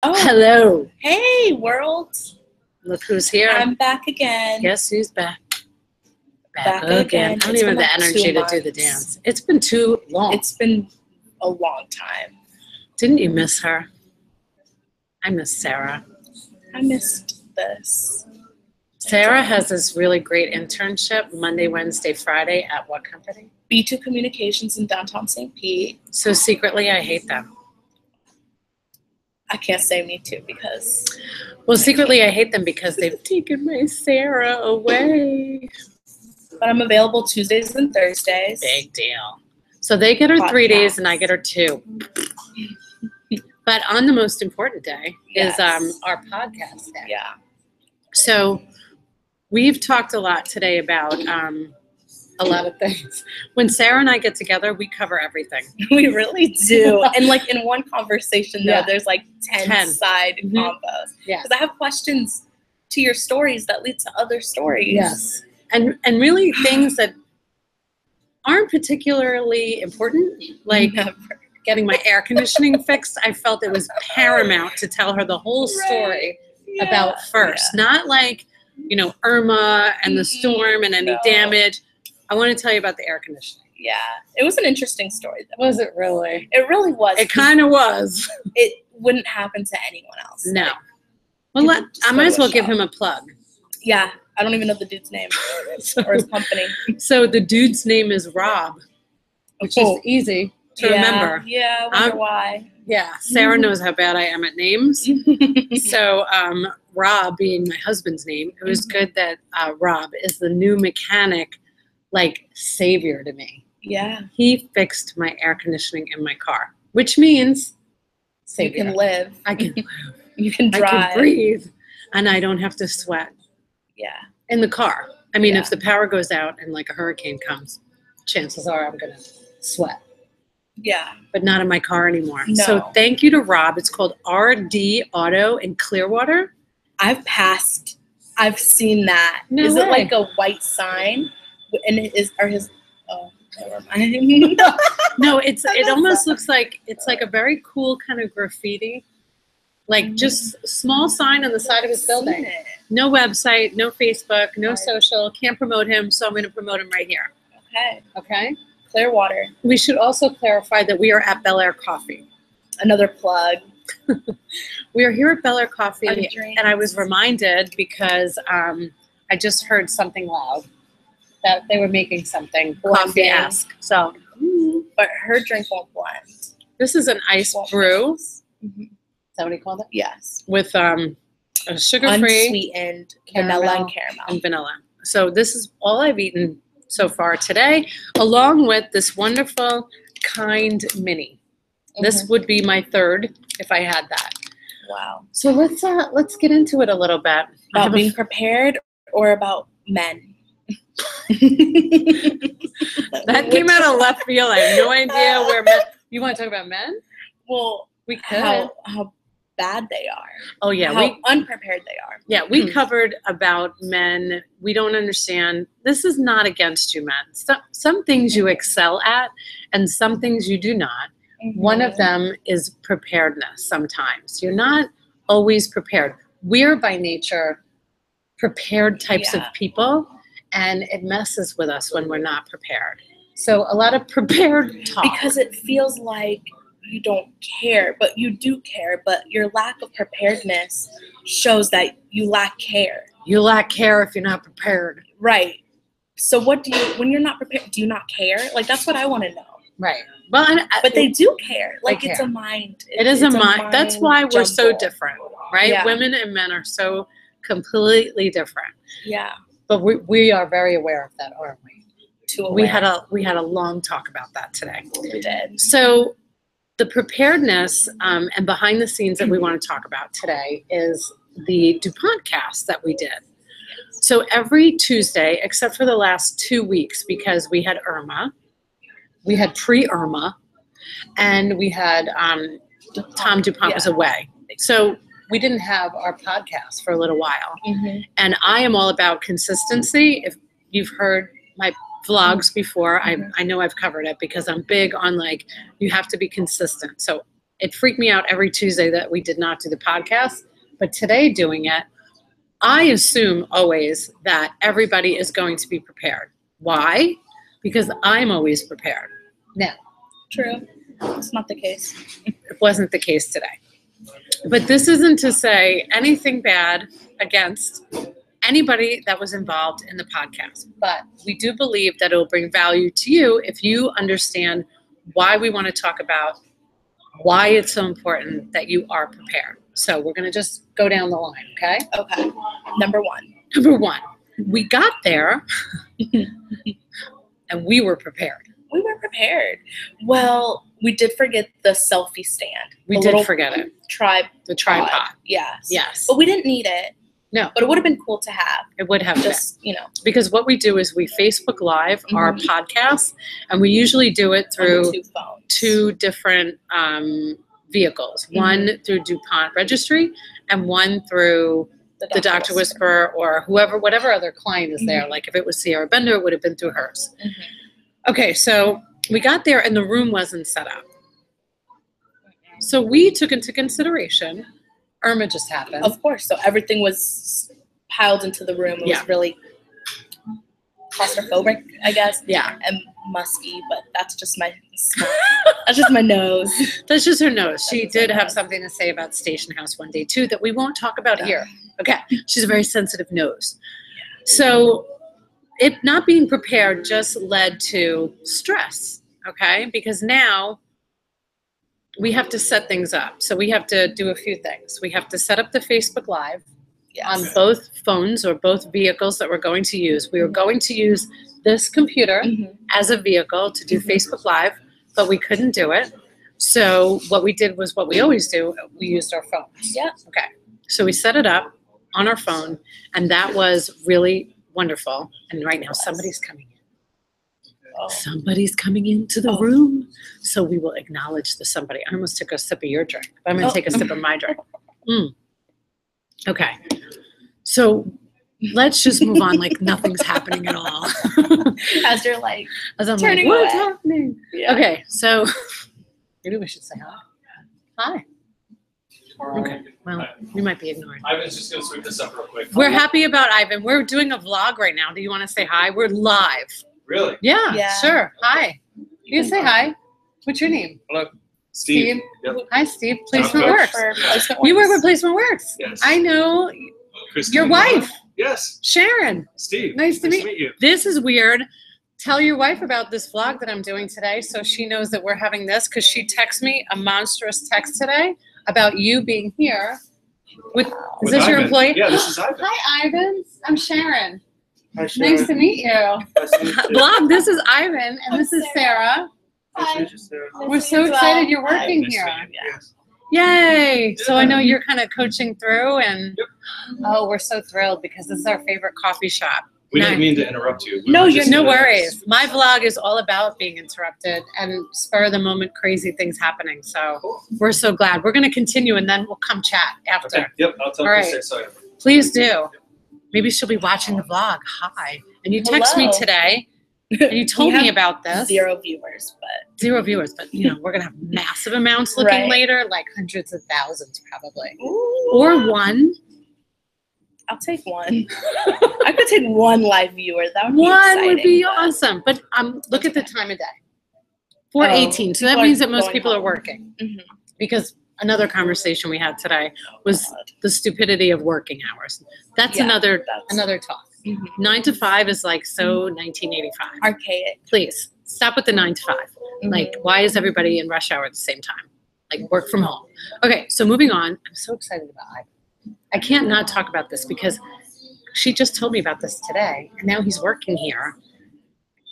Oh, hello. Hey, world. Look who's here. I'm back again. Guess who's back? Back again. I don't even have the energy to do the dance. It's been too long. It's been a long time. Didn't you miss her? I miss Sarah. I missed this. Sarah has this really great internship Monday, Wednesday, Friday at what company? B2 Communications in downtown St. Pete. So secretly, I hate them. I can't say me too because... Well, secretly, I hate them because they've taken my Sarah away. But I'm available Tuesdays and Thursdays. Big deal. So they get her 3 days and I get her 2. But on the most important day is our podcast day. Yeah. So we've talked a lot today about a lot of things. When Sarah and I get together, we cover everything. We really do. And like in one conversation, though, there's like 10 side combos. Yeah. Because I have questions to your stories that lead to other stories. Yes. And really things that aren't particularly important, like getting my air conditioning fixed. I felt it was paramount to tell her the whole story about first. Not like, you know, Irma and the storm and any damage. I want to tell you about the air conditioning. Yeah. It was an interesting story, though. Was it really? It really was. It kind of was. It wouldn't happen to anyone else. No. Well, I might as well give him a plug. Yeah. I don't even know the dude's name or his company. So the dude's name is Rob, which is easy to remember. Yeah, I wonder why. Yeah, Sarah knows how bad I am at names. So Rob being my husband's name, it was good that Rob is the new mechanic, like savior to me. Yeah. He fixed my air conditioning in my car, which means savior. You can live. I can live. You can drive. I can breathe, and I don't have to sweat. Yeah. In the car. I mean, if the power goes out and like a hurricane comes, chances are I'm going to sweat. Yeah. But not in my car anymore. No. So thank you to Rob. It's called RD Auto in Clearwater. I've seen that. No Is way. it like a white sign? And oh, never mind. No, it almost looks like it's like a very cool kind of graffiti. Like just a small sign on the side of his building. No website, no Facebook, no social. Can't promote him, so I'm going to promote him right here. Okay. Okay? Clearwater. We should also clarify that we are at Bel Air Coffee. Another plug. We are here at Bel Air Coffee, and I was reminded because I just heard something loud that they were making something coffee-esque. So, but her drink won't blend. This is an iced brew. Is that what he called it? Yes. With a sugar-free, unsweetened vanilla and caramel. And vanilla. So this is all I've eaten so far today, along with this wonderful Kind Mini. This would be my third if I had that. Wow. So let's get into it a little bit. About being prepared or about men? That came out of left field. I have no idea where men. You want to talk about men? Well, we could. How bad they are. Oh yeah, how unprepared they are. Yeah, we covered about men. We don't understand. This is not against you, men. Some things you excel at, and some things you do not. One of them is preparedness. Sometimes you're not always prepared. We're by nature prepared types of people, and it messes with us when we're not prepared. So a lot of prepared talk. Because it feels like you don't care, but you do care, but your lack of preparedness shows that you lack care. You lack care if you're not prepared. Right. So when you're not prepared, do you not care? Like, that's what I want to know. Right. Well, but they do care. Like, it's a mind. It is a mind. That's why we're so different, right? Yeah. Women and men are so completely different. Yeah. But we are very aware of that, aren't we? Too aware. We had a long talk about that today. We did. So the preparedness and behind the scenes that we want to talk about today is the DuPont cast that we did. So every Tuesday, except for the last 2 weeks, because we had Irma, we had pre-Irma, and we had Tom DuPont was away. So we didn't have our podcast for a little while. And I am all about consistency. If you've heard my vlogs before, I know I've covered it because I'm big on, like, you have to be consistent. So it freaked me out every Tuesday that we did not do the podcast. But today doing it, I assume always that everybody is going to be prepared. Why? Because I'm always prepared. No. True. It's not the case. It wasn't the case today. But this isn't to say anything bad against anybody that was involved in the podcast. But we do believe that it will bring value to you if you understand why we want to talk about why it's so important that you are prepared. So we're going to just go down the line, okay? Okay. Number one. Number one, we got there and we were prepared. We were prepared. Well, we did forget the selfie stand. We did forget it. The tripod. Yes. Yes. But we didn't need it. No. But it would have been cool to have. It would have Just, been. Because what we do is we Facebook Live our podcast, and we usually do it through two different vehicles. One through duPont Registry and one through the Dr. Whisperer or whatever other client is there. Like if it was Sierra Bender, it would have been through hers. Okay, so we got there and the room wasn't set up. So we took into consideration, Irma just happened. Of course. So everything was piled into the room. It was really claustrophobic, I guess. Yeah. And musky, but that's just my that's just my nose. That's just her nose. She did have something to say about Station House one day too that we won't talk about here. Okay. She's a very sensitive nose. So it not being prepared just led to stress, okay? Because now we have to set things up. So we have to do a few things. We have to set up the Facebook Live on both phones or both vehicles that we're going to use. We were going to use this computer as a vehicle to do Facebook Live, but we couldn't do it. So what we did was what we always do. We used our phones. Yeah. Okay. So we set it up on our phone, and that was really wonderful. And right now somebody's coming in. Somebody's coming into the room. So we will acknowledge the somebody. I almost took a sip of your drink. I'm going to take a sip of my drink. Okay. So let's just move on like nothing's happening at all. As you're like, as I'm turning like, what's away. happening? Yeah. Okay. So maybe we should say hi. Hi. Okay. Well, we might be ignored. Ivan's just going to sweep this up real quick. We're happy about Ivan. We're doing a vlog right now. Do you want to say hi? We're live. Really? Yeah. Sure. Hi. You can say hi. What's your name? Hello. Steve. Yep. Hi, Steve. Placement Coach. Works. You work with Placement Works. Yes. I know Christine. your wife, Yes. Sharon. Steve. Nice to meet you. This is weird. Tell your wife about this vlog that I'm doing today so she knows that we're having this because she texted me a monstrous text today about you being here. Is this your Ivan. employee? Yeah, this is Ivan. Hi, Ivan. I'm Sharon. Hi, Sharon. Nice to meet you. Nice to meet you. Vlog, this is Ivan, and this is Sarah. Nice to meet you, Sarah. We're so excited you're working Nice to here. meet you. Yes. Yay! So I know you're kind of coaching through, and Yep. we're so thrilled because this is our favorite coffee shop. We didn't mean to interrupt you. No, Just- No worries. My vlog is all about being interrupted and spur of the moment crazy things happening. So we're so glad. We're going to continue and then we'll come chat after. Okay. Yep. I'll tell All you right. to say so. Please do. Maybe she'll be watching the vlog. Hi. And you text me Hello. today and you told We me have about this. 0 viewers, but 0 viewers, but we're going to have massive amounts looking Right. later, like hundreds of thousands probably. ooh, Or one. I'll take one. I could take one live viewer. That would be One exciting, would be but- awesome. But look at the time of day. 4:18. So that people are means that most going people are home. working. Mhm. Because another conversation we had today was God. the stupidity of working hours. That's Yeah, another that's- talk. Mhm. 9 to 5 is like so 1985. Archaic. Please stop with the 9 to 5. Like, why is everybody in rush hour at the same time? Like, work from home. Okay, so moving on. I'm so excited about Ivan. I can't not talk about this because she just told me about this today, and now he's working here.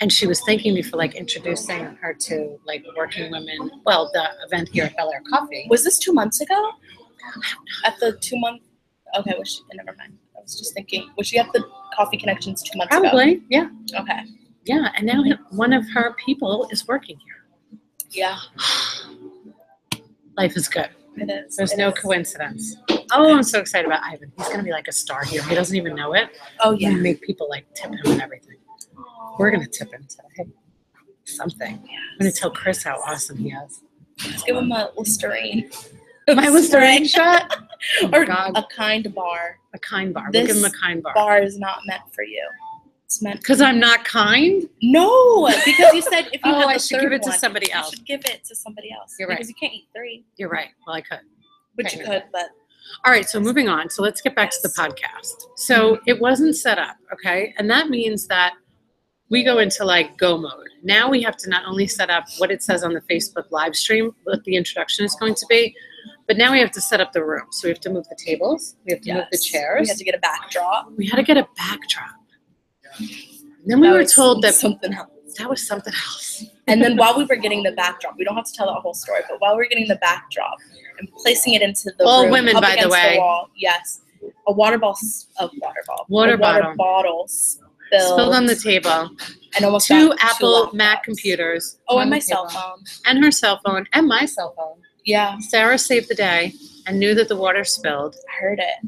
And she was thanking me for like introducing her to like working women. Well, the event here at Bel Air Coffee. Was this 2 months ago? At the 2-month? Okay, never mind. I was just thinking, was she at the Coffee Connections 2 months ago? Probably, yeah. Okay. Yeah, and now one of her people is working here. Yeah, Life is good. it is. There's It no is. coincidence. Oh, I'm so excited about Ivan. He's going to be like a star here. He doesn't even know it. Oh, He's yeah. going to make people like tip him and everything. We're going to tip him today. Something. I'm going to tell Chris how awesome he is. Just give them a Listerine. My Listerine shot? Oh my Or God. a kind bar. A kind bar. We'll give him a kind bar. Bar is not meant for you. It's meant Because I'm not kind? No, because you said if you have I the should third give it to one, somebody else. You should give it to somebody else. You're right. Because you can't eat 3. You're right. Well, I could. Which you could, but all right, so moving on. So let's get back to the podcast. So it wasn't set up, okay? And that means that we go into like go mode. Now we have to not only set up what it says on the Facebook live stream, what the introduction is going to be, but now we have to set up the room. So we have to move the tables. We have to move the chairs. We had to get a backdrop. We had to get a backdrop. Then we were told that something else. That was something else. And then while we were getting the backdrop, we don't have to tell that whole story, but while we were getting the backdrop and placing it into the all room, women, up by the against way. Wall, yes, a water Water bottle spilled on the table. And almost 2 got Apple 2 Mac laptops. computers. Oh, on and the my cell table. phone. And her cell phone and my cell phone. Yeah, Sarah saved the day and knew that the water spilled. I heard it.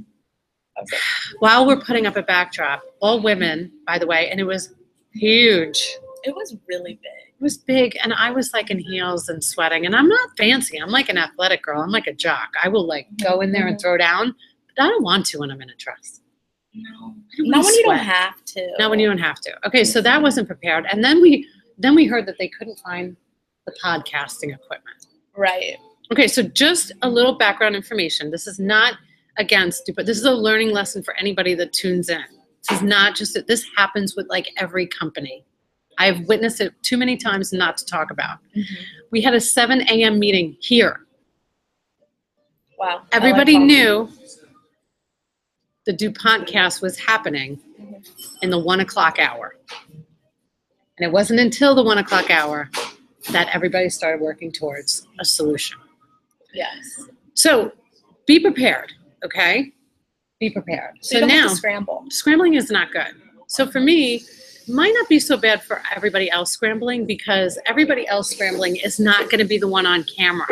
I was like, While we're putting up a backdrop, all women, by the way, and it was huge. it was really big. It was big, and I was like in heels and sweating, and I'm not fancy. I'm like an athletic girl. I'm like a jock. I will like go in there and throw down, but I don't want to when I'm in a dress. No, I don't not wanna when you don't sweat. have to. Not when you don't have to. Okay, so that wasn't prepared, and then we heard that they couldn't find the podcasting equipment. Right. Okay, so just a little background information. This is not against, but this is a learning lesson for anybody that tunes in. This is not just that this happens with like every company. I've witnessed it too many times not to talk about. Mm-hmm. We had a 7 a.m. meeting here. Wow. Everybody I like knew the DuPont cast was happening in the 1 o'clock hour. And it wasn't until the 1 o'clock hour that everybody started working towards a solution. Yes. So be prepared, okay? Be prepared. So you don't have to scramble. Scrambling is not good. So for me, it might not be so bad for everybody else scrambling because everybody else scrambling is not going to be the one on camera.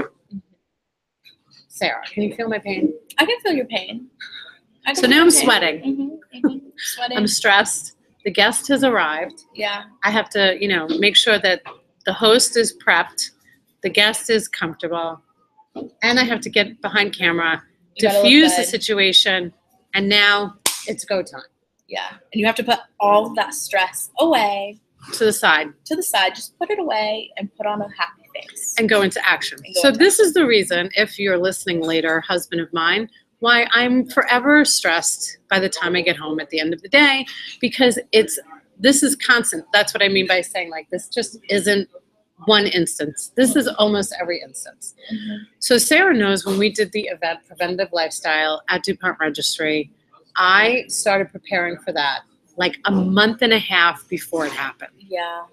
Sarah, can you feel my pain? I can feel your pain. So now I'm sweating. Sweating. I'm stressed. The guest has arrived. Yeah. I have to, make sure that the host is prepped, the guest is comfortable, and I have to get behind camera, diffuse the situation, and now it's go time. Yeah. And you have to put all of that stress away. To the side. To the side. Just put it away and put on a happy face. And go into action. So this is the reason, if you're listening later, husband of mine, why I'm forever stressed by the time I get home at the end of the day, because this is constant. That's what I mean by saying like this just isn't one instance. This is almost every instance. Mm-hmm. So Sarah knows when we did the event Preventative Lifestyle at DuPont Registry, I started preparing for that like a month and a half before it happened. Yeah.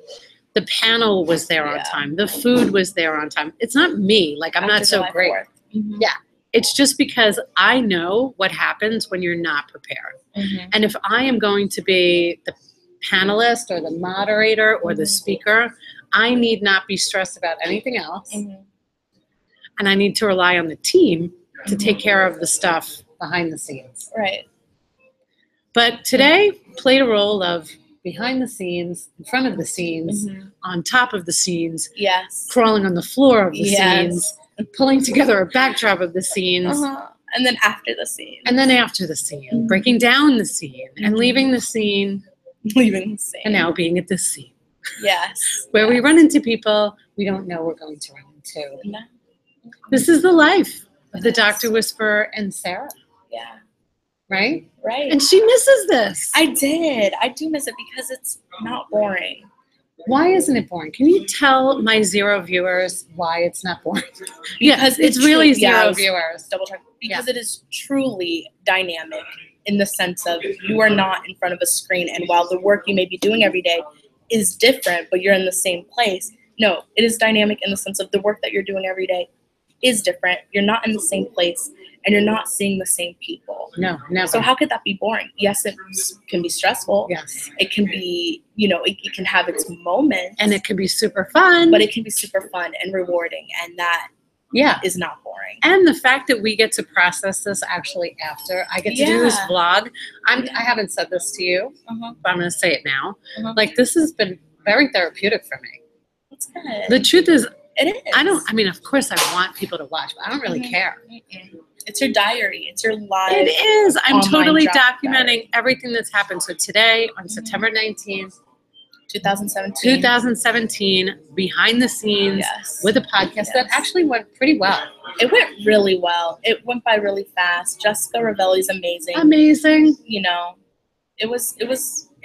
The panel was there on time. The food was there on time. It's not me. Like I'm not so great. Mm-hmm. Yeah. It's just because I know what happens when you're not prepared. Mm-hmm. And if I am going to be the panelist or the moderator or the speaker, I need not be stressed about anything else. Mm-hmm. And I need to rely on the team to take care of the stuff behind the scenes. Right. But today played a role of behind the scenes, in front of the scenes, on top of the scenes, crawling on the floor of the scenes, pulling together a backdrop of the scenes. And then after the scene. And then after the scene, breaking down the scene and leaving the scene. Leaving the scene. And now being at this scene. Yes. Where we run into people we don't know we're going to run into. No. This is the life of the Dr. Whisperer and Sarah. Yeah. Right? Right. And she misses this. I did. I do miss it because it's not boring. Why isn't it boring? Can you tell my 0 viewers why it's not boring? Because it's really 0 viewers. Double check. Because it is truly dynamic in the sense of you are not in front of a screen, and while the work you may be doing every day is different, but you're in the same place. No, it is dynamic in the sense of the work that you're doing every day is different. You're not in the same place, and you're not seeing the same people. No, never. So how could that be boring? Yes, it can be stressful. Yes. It can be, it can have its moments. And it can be super fun. But it can be super fun and rewarding, and that is not boring. And the fact that we get to process this actually after I get to do this vlog. I haven't said this to you, but I'm going to say it now. Like, this has been very therapeutic for me. That's good. The truth is, It is. I mean, of course I want people to watch, but I don't really care. It's your diary. It's your live. It is. I'm online totally draft documenting diary. everything that's happened. So today, on September 19th, 2017. behind the scenes Yes. with a podcast that actually went pretty well. It went really well. It went by really fast. Jessica Ravelli's amazing. Amazing. You know, it was.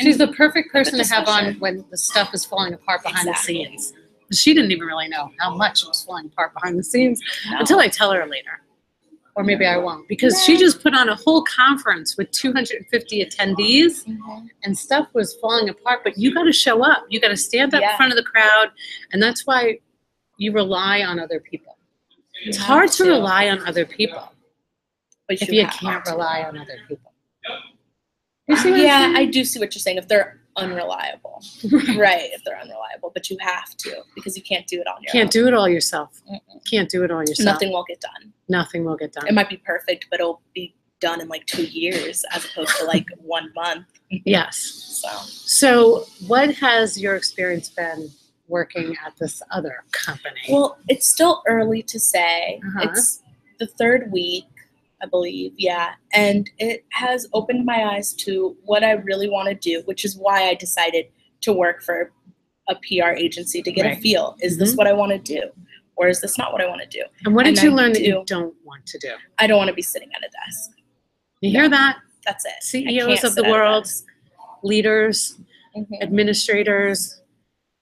She's the perfect person to have on discussion. when the stuff is falling apart behind Exactly. the scenes. She didn't even really know how much was falling apart behind the scenes No. until I tell her later. Or maybe I won't. Because she just put on a whole conference with 250 attendees and stuff was falling apart. But you got to show up. You got to stand up in front of the crowd. And that's why you rely on other people. It's hard to rely on other people But if you can't rely on other people. You see what I'm saying? I do see what you're saying. If they're unreliable, right? If they're unreliable, but you have to because you can't do it on your own. Can't do it all yourself. Can't do it all yourself. Nothing will get done. Nothing will get done. It might be perfect, but it'll be done in like 2 years as opposed to like 1 month. Yes. So what has your experience been working at this other company? Well, it's still early to say. Uh-huh. It's the 3rd week, I believe, and it has opened my eyes to what I really want to do, which is why I decided to work for a PR agency to get a feel. Is this what I want to do? Or is this not what I want to do? And what did you learn that you don't want to do? I don't want to be sitting at a desk. You hear that? That's it. CEOs of the world, leaders, administrators,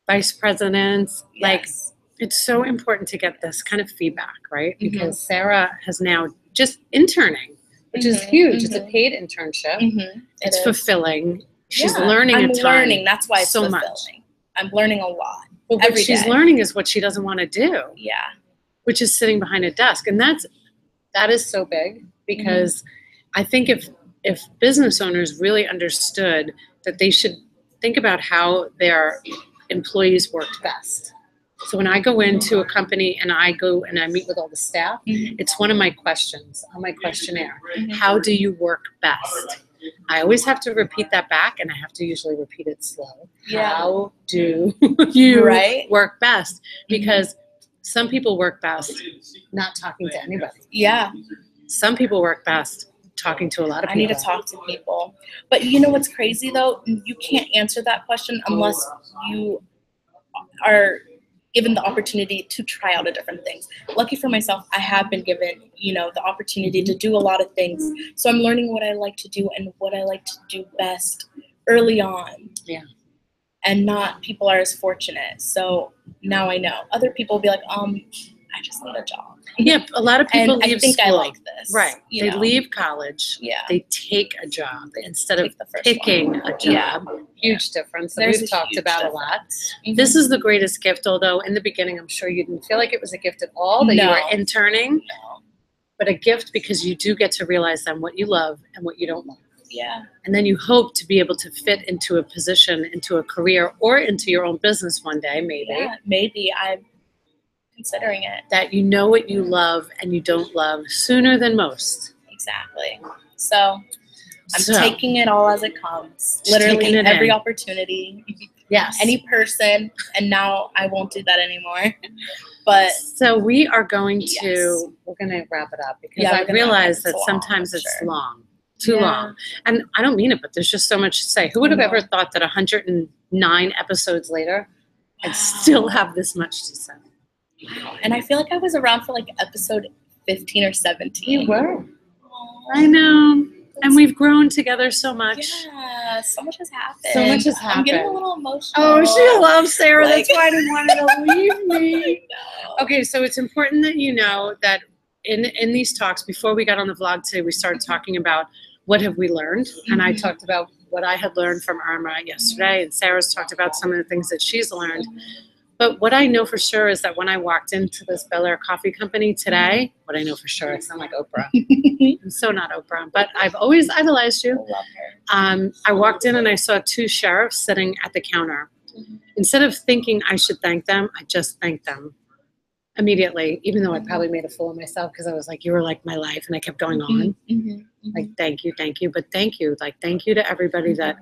vice presidents, like it's so important to get this kind of feedback, right? Because Sarah has now just interning, which is huge. It's a paid internship. It's fulfilling. She's learning a ton. I'm learning. That's why it's so fulfilling. much. I'm learning a lot. But what she's learning is what she doesn't want to do. Yeah. Which is sitting behind a desk. And that is so big because I think if business owners really understood that they should think about how their employees worked best. So when I go into a company and I go and I meet with all the staff, it's one of my questions on my questionnaire. How do you work best? I always have to repeat that back, and I have to usually repeat it slow. How do you work best? Because some people work best not talking to anybody. Yeah. Some people work best talking to a lot of people. I need to talk to people. But you know what's crazy, though? You can't answer that question unless you are given the opportunity to try out a different things. Lucky for myself, I have been given, the opportunity to do a lot of things. So I'm learning what I like to do and what I like to do best early on. Yeah. And not people are as fortunate. So now I know. Other people will be like, I just need a job. Yeah, a lot of people and leave I think school. I like this. Right. They leave college. Yeah. They take a job instead of the first picking one. a job. Huge difference that we've talked about a lot. This is the greatest gift, although in the beginning I'm sure you didn't feel like it was a gift at all, that you were interning. No. But a gift because you do get to realize then what you love and what you don't love. Yeah. And then you hope to be able to fit into a position, into a career, or into your own business one day, maybe. Yeah, maybe. I'm considering it. That you know what you love and you don't love sooner than most. Exactly. So I'm taking it all as it comes. Literally every opportunity. Yes. Any person. And now I won't do that anymore. But so we are going to, we're going to wrap it up because I realize that sometimes it's long. Too long. And I don't mean it, but there's just so much to say. Who would have ever thought that 109 episodes later, I'd still have this much to say? Wow. And I feel like I was around for like episode 15 or 17. You were. I know. And we've grown together so much. Yeah, so much has happened. So much has happened. I'm getting a little emotional. Oh, she loves Sarah. That's why I didn't want her to leave me. Okay, so it's important that you know that in these talks, before we got on the vlog today, we started talking about what have we learned? And I talked about what I had learned from Irma yesterday, and Sarah's talked about some of the things that she's learned. But what I know for sure is that when I walked into this Bel Air coffee company today, what I know for sure, I sound like Oprah. I'm so not Oprah, but I've always idolized you. I love her. I walked in and I saw 2 sheriffs sitting at the counter. Instead of thinking I should thank them, I just thanked them immediately, even though I probably made a fool of myself because I was like, you were like my life, and I kept going on. Like, thank you, but thank you. Like, thank you to everybody that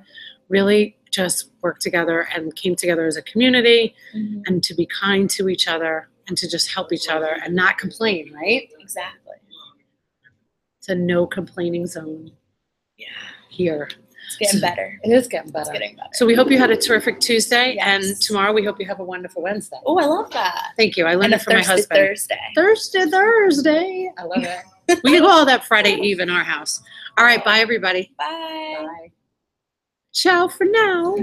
really just worked together and came together as a community and to be kind to each other and to just help each other and not complain, right? Exactly. It's a no complaining zone Yeah. here. It's getting better. It is getting It's better. getting better. So we hope you had a terrific Tuesday, Yes. and tomorrow we hope you have a wonderful Wednesday. Oh, I love that. Thank you. I learned And it from my husband. Thursday. Thursday. I love it. We can go all that Friday Eve in our house. All right. Bye, everybody. Bye. Bye. Ciao for now.